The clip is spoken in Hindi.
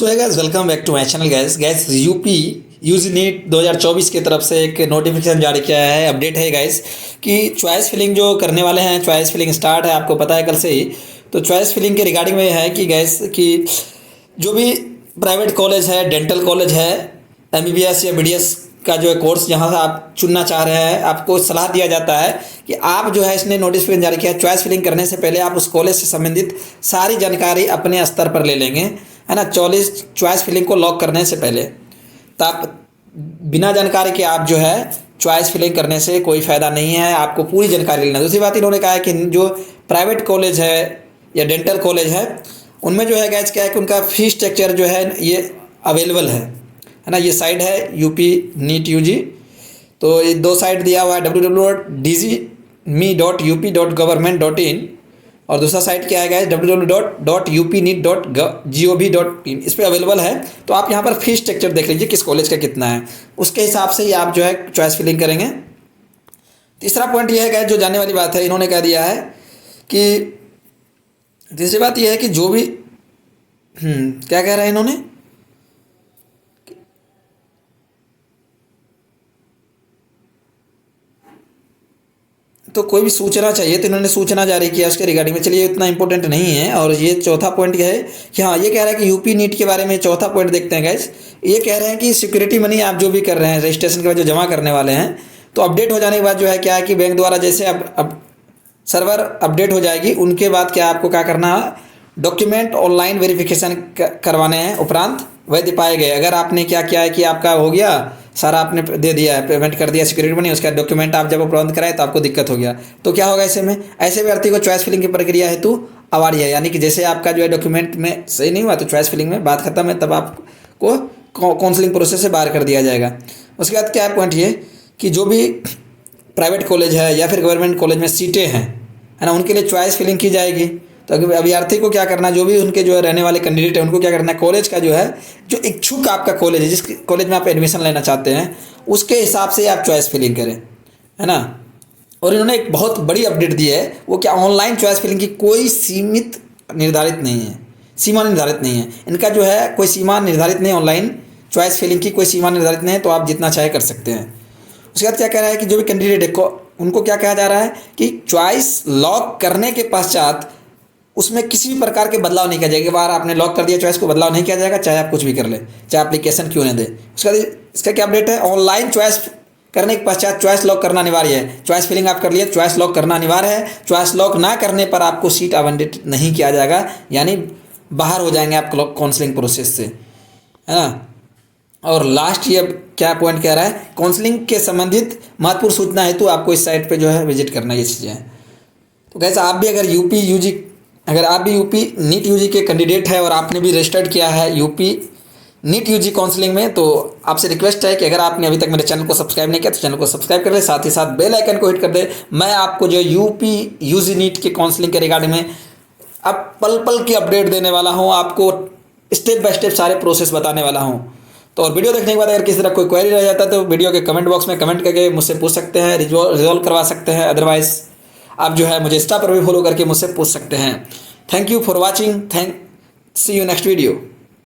So hi guys, welcome back to my channel. गैस यूपी यूजी नीट 2024 की तरफ से एक नोटिफिकेशन जारी किया है। अपडेट है गाइस कि चॉइस फिलिंग जो करने वाले हैं, चॉइस फिलिंग स्टार्ट है, आपको पता है कल से ही। तो चॉइस फिलिंग के रिगार्डिंग में है कि गैस कि जो भी प्राइवेट कॉलेज है, डेंटल कॉलेज है, एमबीबीएस या बीडीएस का जो है कोर्स जहाँ से आप चुनना चाह रहे हैं, आपको सलाह दिया जाता है कि आप जो है इसने नोटिफिकेशन जारी किया है, चॉइस फिलिंग करने से पहले आप उस कॉलेज से संबंधित सारी जानकारी अपने स्तर पर ले लेंगे, है ना। चॉइस फिलिंग को लॉक करने से पहले तो आप बिना जानकारी के आप जो है चॉइस फिलिंग करने से कोई फ़ायदा नहीं है, आपको पूरी जानकारी लेना। दूसरी बात इन्होंने कहा है कि जो प्राइवेट कॉलेज है या डेंटल कॉलेज है उनमें जो है गैस क्या है कि उनका फीस स्ट्रक्चर जो है ये अवेलेबल है ना। ये साइट है यूपी नीट यूजी, तो ये दो साइट दिया हुआ है www.dgme.up.government.in और दूसरा साइट क्या है गाइस www.upneet.gov.in। इस पर अवेलेबल है। तो आप यहाँ पर फीस स्ट्रक्चर देख लीजिए किस कॉलेज का कितना है, उसके हिसाब से ही आप जो है चॉइस फिलिंग करेंगे। तीसरा पॉइंट ये है गाइस, जो जानने वाली बात है, इन्होंने कह दिया है कि तीसरी बात यह है कि जो भी क्या कह रहे हैं इन्होंने, तो कोई भी सूचना चाहिए तो इन्होंने सूचना जारी किया उसके रिगार्डिंग में। चलिए इतना इंपॉर्टेंट नहीं है। और ये चौथा पॉइंट यह है कि हाँ, ये कह रहा है कि यूपी नीट के बारे में चौथा पॉइंट देखते हैं गैस। ये कह रहे हैं कि सिक्योरिटी मनी आप जो भी कर रहे हैं रजिस्ट्रेशन के बाद जो जमा करने वाले हैं, तो अपडेट हो जाने के बाद जो है क्या है कि बैंक द्वारा जैसे अब सर्वर अपडेट हो जाएगी, उनके बाद क्या आपको क्या करना है, डॉक्यूमेंट ऑनलाइन वेरिफिकेशन करवाने हैं, उपरांत वैध पाए गए। अगर आपने क्या किया है कि आपका हो गया सारा, आपने दे दिया है, पेमेंट कर दिया सिक्योरिटी मनी, उसका डॉक्यूमेंट आप जब उपलब्ध कराए तो आपको दिक्कत हो गया, तो क्या होगा ऐसे में? ऐसे व्यक्ति को चॉइस फिलिंग की प्रक्रिया हेतु अवार्य है, यानी कि जैसे आपका जो है डॉक्यूमेंट में सही नहीं हुआ तो चॉइस फिलिंग में बात खत्म है, तब आपको काउंसलिंग प्रोसेस से बाहर कर दिया जाएगा। उसके बाद क्या है पॉइंट ये कि जो भी प्राइवेट कॉलेज है या फिर गवर्नमेंट कॉलेज में सीटें हैं, है ना, उनके लिए चॉइस फिलिंग की जाएगी। तो अभ्यर्थी को क्या करना है, जो भी उनके जो है रहने वाले कैंडिडेट है उनको क्या करना है, कॉलेज का जो है जो इच्छुक आपका कॉलेज है, जिस कॉलेज में आप एडमिशन लेना चाहते हैं उसके हिसाब से आप चॉइस फिलिंग करें, है ना। और इन्होंने एक बहुत बड़ी अपडेट दी है, वो क्या, ऑनलाइन चॉइस फिलिंग की कोई सीमित निर्धारित नहीं है, सीमा निर्धारित नहीं है। इनका जो है कोई सीमा निर्धारित नहीं है, ऑनलाइन चॉइस फिलिंग की कोई सीमा निर्धारित नहीं है, तो आप जितना चाहे कर सकते हैं। उसके बाद क्या कह रहा है कि जो भी कैंडिडेट है उनको क्या कहा जा रहा है कि चॉइस लॉक करने के पश्चात उसमें किसी भी प्रकार के बदलाव नहीं किया जाएगा। एक बार आपने लॉक कर दिया चॉइस को, बदलाव नहीं किया जाएगा, चाहे आप कुछ भी कर ले, चाहे एप्लीकेशन क्यों न दे। उसका इसका क्या अपडेट है, ऑनलाइन चॉइस करने के पश्चात चॉइस लॉक करना अनिवार्य है। चॉइस फिलिंग आप कर लिए, चॉइस लॉक करना अनिवार्य है। चॉइस लॉक ना करने पर आपको सीट आवंटित नहीं किया जाएगा, यानी बाहर हो जाएंगे आप काउंसलिंग प्रोसेस से, है ना। और लास्ट ये क्या पॉइंट कह रहा है, काउंसलिंग के संबंधित महत्वपूर्ण सूचना हेतु आपको इस साइट पे जो है विजिट करना, ये चीज़ें हैं। तो कैसे आप भी अगर आप भी यूपी नीट यूजी के कैंडिडेट है और आपने भी रजिस्टर्ड किया है यूपी नीट यूजी काउंसलिंग में, तो आपसे रिक्वेस्ट है कि अगर आपने अभी तक मेरे चैनल को सब्सक्राइब नहीं किया तो चैनल को सब्सक्राइब कर ले, साथ ही साथ बेल आइकन को हिट कर दे। मैं आपको जो यूपी यूजी नीट के काउंसलिंग के रिगार्डिंग में अब पल पल की अपडेट देने वाला हूँ, आपको स्टेप बाय स्टेप सारे प्रोसेस बताने वाला हूँ। तो और वीडियो देखने के बाद अगर किसी तरह कोई क्वेरी रह जाता है तो वीडियो के कमेंट बॉक्स में कमेंट करके मुझसे पूछ सकते हैं, रिजॉल्व करवा सकते हैं। अदरवाइज आप जो है मुझे इंस्टा पर भी फॉलो करके मुझसे पूछ सकते हैं। Thank you for watching, see you next video.